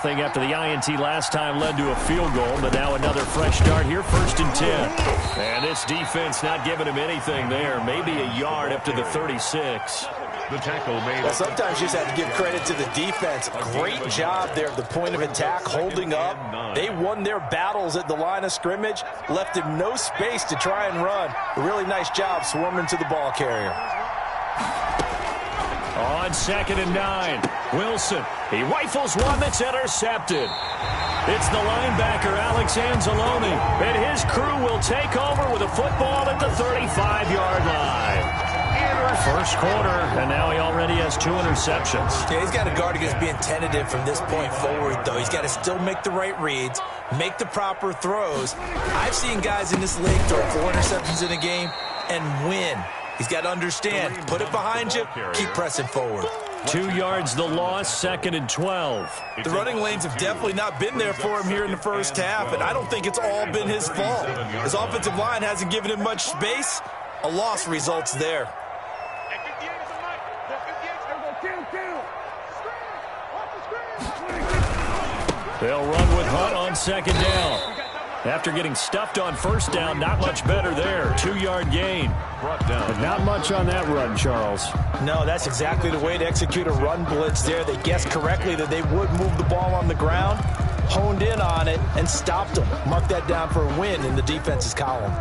nothing after the INT last time led to a field goal, but now another fresh start here, 1st and 10. And this defense not giving him anything there, maybe a yard up to the 36. The tackle made. Well, sometimes you just have to give credit to the defense. Great job there at the point of attack, holding up. They won their battles at the line of scrimmage, left him no space to try and run. A really nice job swarming to the ball carrier. On 2nd and 9, Wilson. He rifles one that's intercepted. It's the linebacker, Alex Anzalone, and his crew will take over with a football at the 35-yard line. First quarter, and now he already has 2 interceptions. Yeah, he's got to guard against being tentative from this point forward, though. He's got to still make the right reads, make the proper throws. I've seen guys in this league throw 4 interceptions in a game and win. He's got to understand, put it behind you, keep pressing forward. 2 yards the loss, 2nd and 12. The running lanes have definitely not been there for him here in the first half, and I don't think it's all been his fault. His offensive line hasn't given him much space. A loss results there. They'll run with Hunt on 2nd down. After getting stuffed on 1st down, not much better there. 2-yard gain. Brought down. But not much on that run, Charles. No, that's exactly the way to execute a run blitz there. They guessed correctly that they would move the ball on the ground, honed in on it, and stopped them. Mark that down for a win in the defense's column.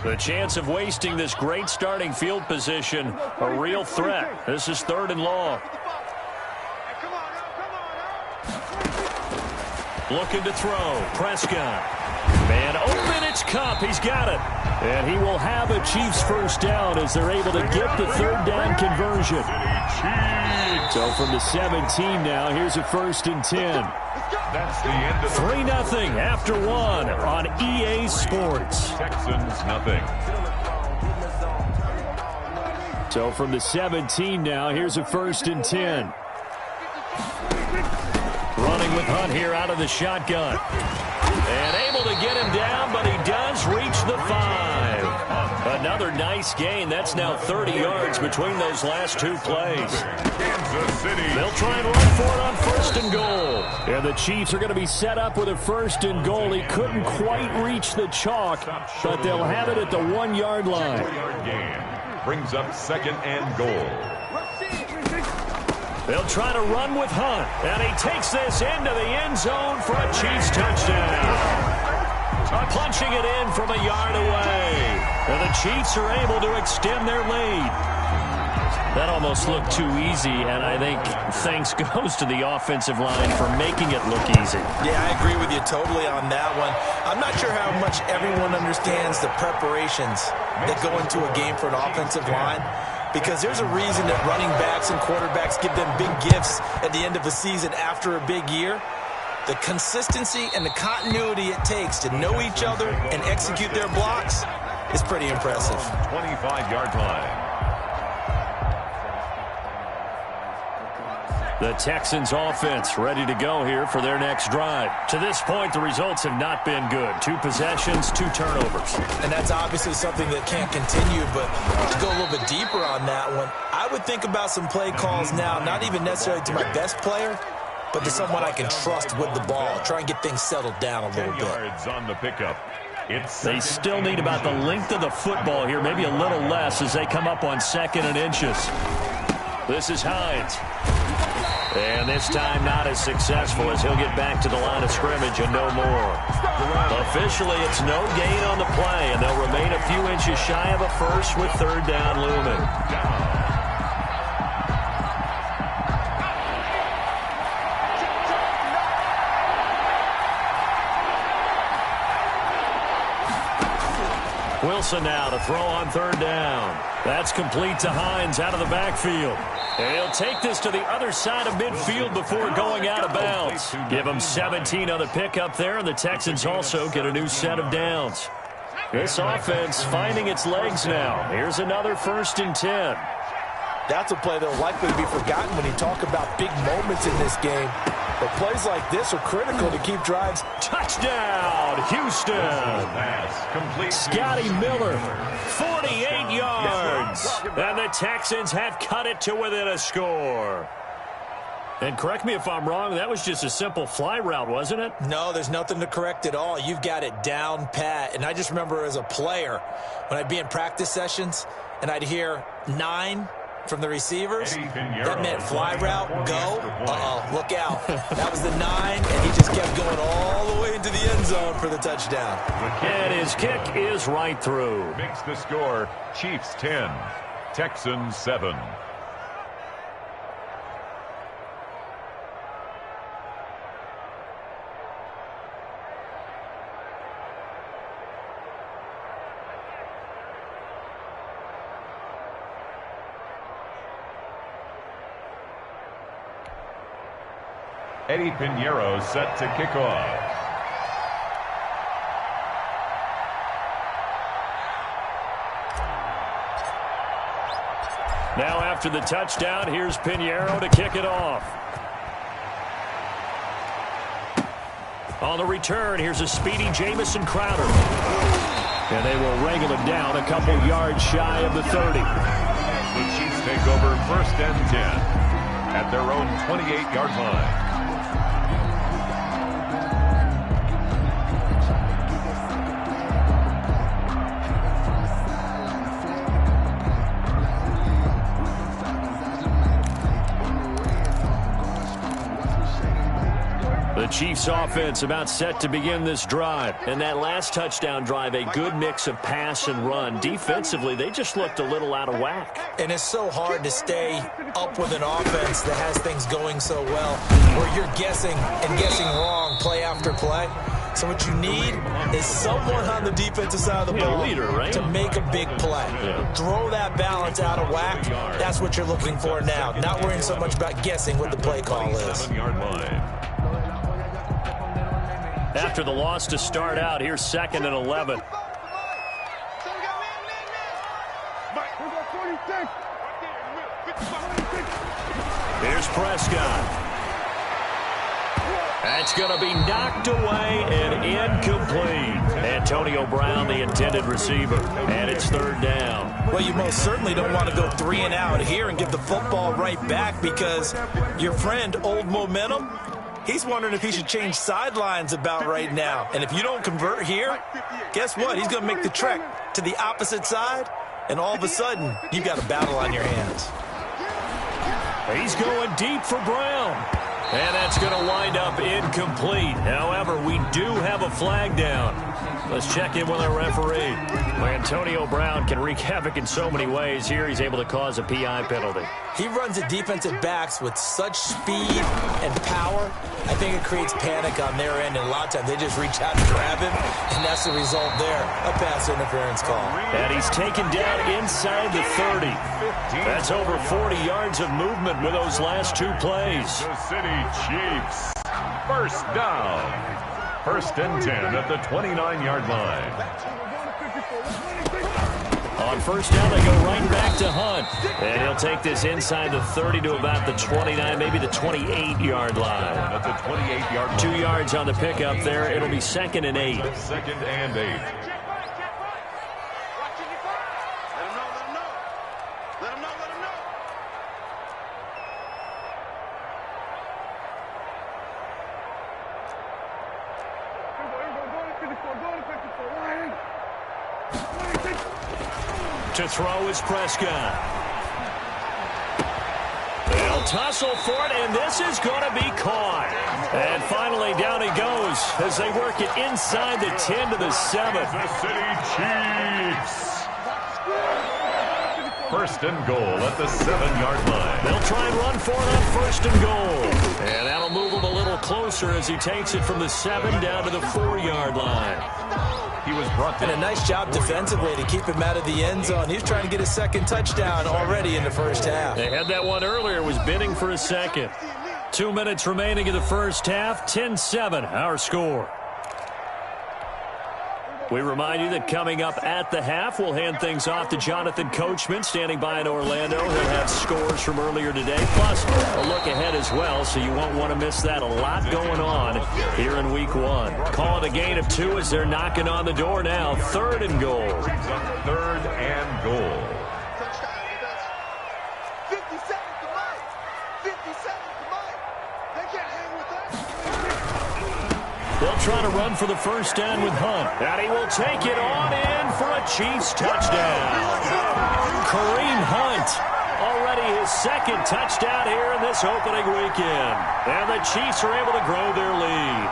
The chance of wasting this great starting field position, a real threat. This is 3rd and long. Looking to throw. Prescott. Man open, it's Cup. He's got it. And he will have a Chiefs first down as they're able to get the 3rd down conversion. So from the 17 now, here's a 1st and 10. That's the end of 3-0 after 1 on EA Sports. Texans nothing. So from the 17 now, here's a 1st and 10. Running with Hunt here out of the shotgun. And able to get him down, but he does reach the 5. Another nice gain. That's now 30 yards between those last 2 plays. Kansas City. They'll try and run for it on 1st and goal. And the Chiefs are going to be set up with a 1st and goal. He couldn't quite reach the chalk, but they'll have it at the 1-yard line. 4-yard gain. Brings up 2nd and goal. They'll try to run with Hunt, and he takes this into the end zone for a Chiefs touchdown. Punching it in from a yard away. And the Chiefs are able to extend their lead. That almost looked too easy, and I think thanks goes to the offensive line for making it look easy. Yeah, I agree with you totally on that one. I'm not sure how much everyone understands the preparations that go into a game for an offensive line, because there's a reason that running backs and quarterbacks give them big gifts at the end of the season after a big year. The consistency and the continuity it takes to know each other and execute their blocks is pretty impressive. 25-yard line. The Texans offense ready to go here for their next drive. To this point, the results have not been good. 2 possessions, 2 turnovers. And that's obviously something that can't continue, but to go a little bit deeper on that one, I would think about some play calls now, not even necessarily to my best player, but to someone I can trust with the ball. Try and get things settled down a little 10 bit. yards on the pickup. They still need about the length of the football here, maybe a little less as they come up on 2nd and inches. This is Hines. And this time not as successful as he'll get back to the line of scrimmage and no more. Officially, it's no gain on the play, and they'll remain a few inches shy of a first with 3rd down looming. Wilson now to throw on 3rd down. That's complete to Hines out of the backfield. And he'll take this to the other side of midfield before going out of bounds. Give him 17 on the pickup there, and the Texans also get a new set of downs. This offense finding its legs now. Here's another 1st and 10. That's a play that will likely be forgotten when you talk about big moments in this game. But plays like this are critical to keep drives. Touchdown, Houston. Scotty Miller, 48 yards. And the Texans have cut it to within a score. And correct me if I'm wrong, that was just a simple fly route, wasn't it? No, there's nothing to correct at all. You've got it down pat. And I just remember as a player, when I'd be in practice sessions and I'd hear 9 from the receivers, that meant fly route, go. Uh-oh, look out. That was the 9, and he just kept going all the way into the end zone for the touchdown. And his kick is right through. Makes the score Chiefs 10, Texans 7. Eddie Pinheiro set to kick off. Now after the touchdown, here's Pinheiro to kick it off. On the return, here's a speedy Jamison Crowder. And they will wrangle him down a couple yards shy of the 30. The Chiefs take over 1st and 10 at their own 28-yard line. The Chiefs offense about set to begin this drive. And that last touchdown drive, a good mix of pass and run. Defensively, they just looked a little out of whack. And it's so hard to stay up with an offense that has things going so well, where you're guessing and guessing wrong play after play. So what you need is someone on the defensive side of the ball leader, right? to make a big play. Yeah. Throw that balance out of whack. That's what you're looking for now. Not worrying so much about guessing what the play call is. 7-yard line. After the loss to start out, here's 2nd and 11. Here's Prescott. That's going to be knocked away and incomplete. Antonio Brown, the intended receiver, and it's 3rd down. Well, you most certainly don't want to go 3 and out here and give the football right back, because your friend, Old Momentum, he's wondering if he should change sidelines about right now. And if you don't convert here, guess what? He's going to make the trek to the opposite side, and all of a sudden, you've got a battle on your hands. He's going deep for Brown. And that's going to wind up incomplete. However, we do have a flag down. Let's check in with our referee. Antonio Brown can wreak havoc in so many ways. Here he's able to cause a PI penalty. He runs at defensive backs with such speed and power. I think it creates panic on their end, and a lot of times they just reach out and grab him, and that's the result there, a pass interference call. And he's taken down inside the 30. That's over 40 yards of movement with those last 2 plays. The City Chiefs. 1st down. 1st and 10 at the 29-yard line. On 1st down, they go right back to Hunt. And he'll take this inside the 30 to about the 29, maybe the 28-yard line. At the 28-yard line. 2 yards on the pickup there. It'll be 2nd and 8. 2nd and 8. To throw is Prescott. They'll tussle for it, and this is going to be caught. And finally, down he goes as they work it inside the 10 to the 7. The City Chiefs. 1st and goal at the 7-yard line. They'll try and run for it on 1st and goal. And that'll move him a little closer as he takes it from the 7 down to the 4-yard line. He was brought down. And a nice job defensively to keep him out of the end zone. He's trying to get his 2nd touchdown already in the 1st half. They had that one earlier, was bidding for a 2nd. 2 minutes remaining in the 1st half, 10-7, our score. We remind you that coming up at the half, we'll hand things off to Jonathan Coachman, standing by in Orlando. He'll have scores from earlier today, plus a look ahead as well, so you won't want to miss that. A lot going on here in Week 1. Call it a gain of 2 as they're knocking on the door now. 3rd and goal. 3rd and goal. They'll try to run for the first down with Hunt. And he will take it on in for a Chiefs touchdown. Kareem Hunt, already his second touchdown here in this opening weekend. And the Chiefs are able to grow their lead.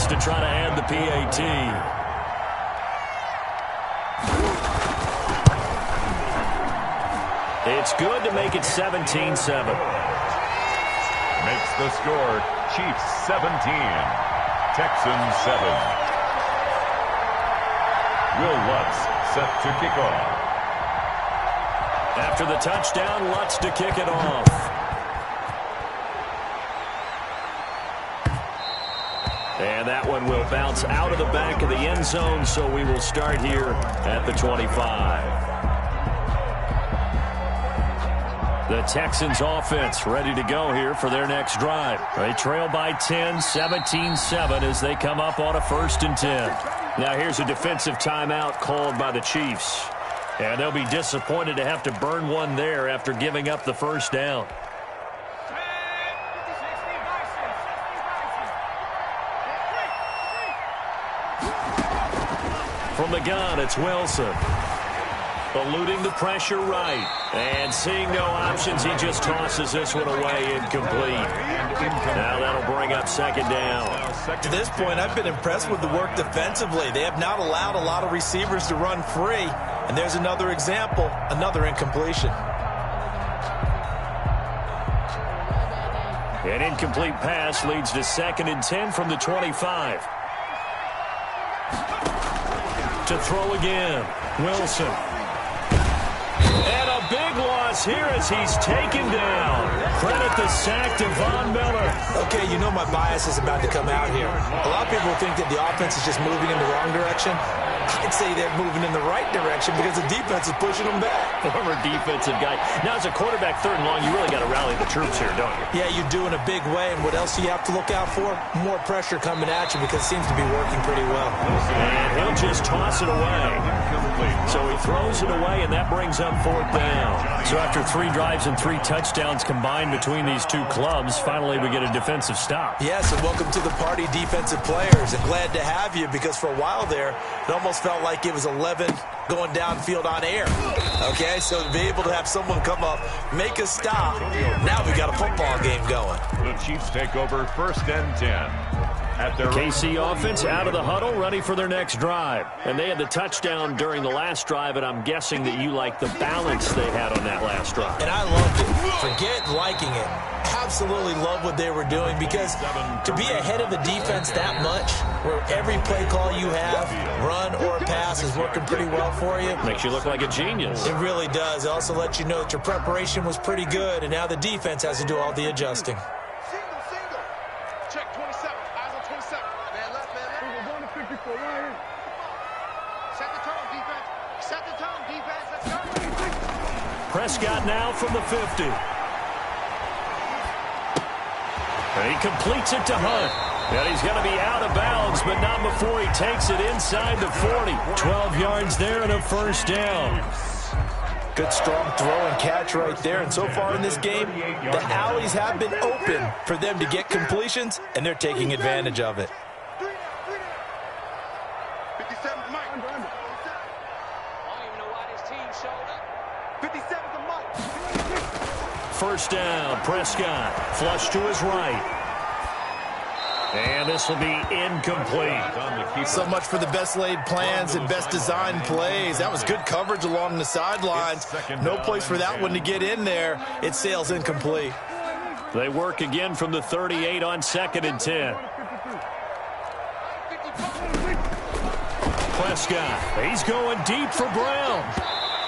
To try to add the PAT. It's good to make it 17-7. Makes the score Chiefs 17, Texans 7. Will Lutz set to kick off. After the touchdown, Lutz to kick it off. And that one will bounce out of the back of the end zone, so we will start here at the 25. The Texans offense ready to go here for their next drive. They trail by 10, 17-7 as they come up on a 1st and 10. Now here's a defensive timeout called by the Chiefs. And they'll be disappointed to have to burn one there after giving up the first down. From the gun, it's Wilson. Eluding the pressure right. And seeing no options, he just tosses this one away incomplete. Now that'll bring up 2nd down. To this point, I've been impressed with the work defensively. They have not allowed a lot of receivers to run free. And there's another example, another incompletion. An incomplete pass leads to 2nd and 10 from the 25. To throw again, Wilson. And a big loss here as he's taken down. Credit the sack to Von Miller. Okay, you know my bias is about to come out here. A lot of people think that the offense is just moving in the wrong direction. I'd say they're moving in the right direction because the defense is pushing them back. Former defensive guy. Now, as a quarterback 3rd and long, you really got to rally the troops here, don't you? Yeah, you do in a big way. And what else do you have to look out for? More pressure coming at you because it seems to be working pretty well. And he'll just toss it away. So he throws it away, and that brings up 4th down. So after 3 drives and 3 touchdowns combined between these two clubs, finally we get a defensive stop. Yes, and welcome to the party, defensive players. And glad to have you because for a while there, it almost felt like it was 11 going downfield on air. Okay, so to be able to have someone come up, make a stop, now we got a football game going. The Chiefs take over 1st and 10. The KC offense out of the huddle, ready for their next drive. And they had the touchdown during the last drive, and I'm guessing that you like the balance they had on that last drive. And I loved it. Forget liking it. Absolutely love what they were doing because to be ahead of the defense that much, where every play call you have, run or pass, is working pretty well for you. Makes you look like a genius. It really does. It also lets you know that your preparation was pretty good, and now the defense has to do all the adjusting. Check 27. Eyes on 27. Man left, man left. We're going to 54 right here. Set the tone, defense. Set the tone, defense. Let's go. Prescott now from the 50. And he completes it to Hunt. And he's going to be out of bounds, but not before he takes it inside the 40. 12 yards there and a 1st down. Good strong throw and catch right there. And so far in this game, the alleys have been open for them to get completions, and they're taking advantage of it. 57 Mike. I don't even know why this team showed up. 57 to Mike. 1st down, Prescott. Flush to his right. And this will be incomplete. So much for the best laid plans and best designed plays. That was good coverage along the sidelines. No place for that one to get in there. It sails incomplete. They work again from the 38 on 2nd and 10. Prescott, he's going deep for Brown.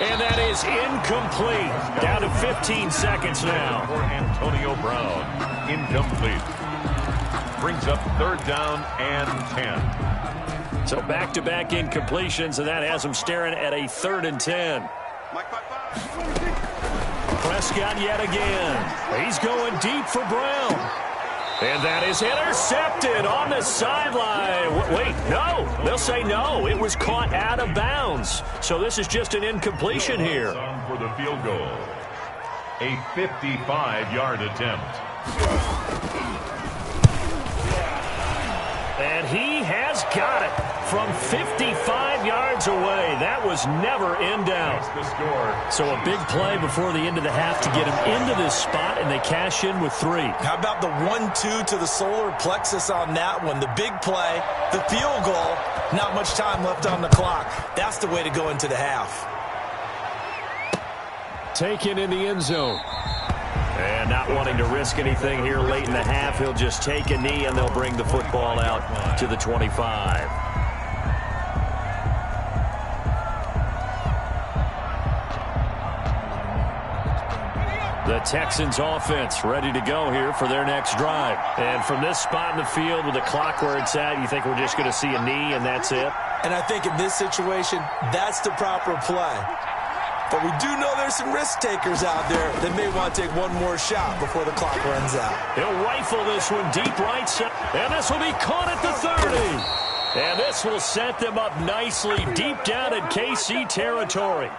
And that is incomplete. Down to 15 seconds now. For Antonio Brown, incomplete. brings up 3rd down and 10. So back-to-back incompletions, and that has them staring at a 3rd and 10. Prescott yet again. He's going deep for Brown. And that is intercepted on the sideline. Wait, no. They'll say no. It was caught out of bounds. So this is just an incompletion here. For the field goal. A 55-yard attempt. And he has got it from 55 yards away. That was never in doubt. So a big play before the end of the half to get him into this spot, and they cash in with 3. How about the 1-2 to the solar plexus on that one? The big play, the field goal, not much time left on the clock. That's the way to go into the half. Taken in the end zone. And not wanting to risk anything here late in the half, he'll just take a knee, and they'll bring the football out to the 25. The Texans offense ready to go here for their next drive. And from this spot in the field with the clock where it's at, you think we're just going to see a knee and that's it? And I think in this situation, that's the proper play. But we do know there's some risk takers out there that may want to take one more shot before the clock runs out. He'll rifle this one deep right side. And this will be caught at the 30. And this will set them up nicely deep down in KC territory.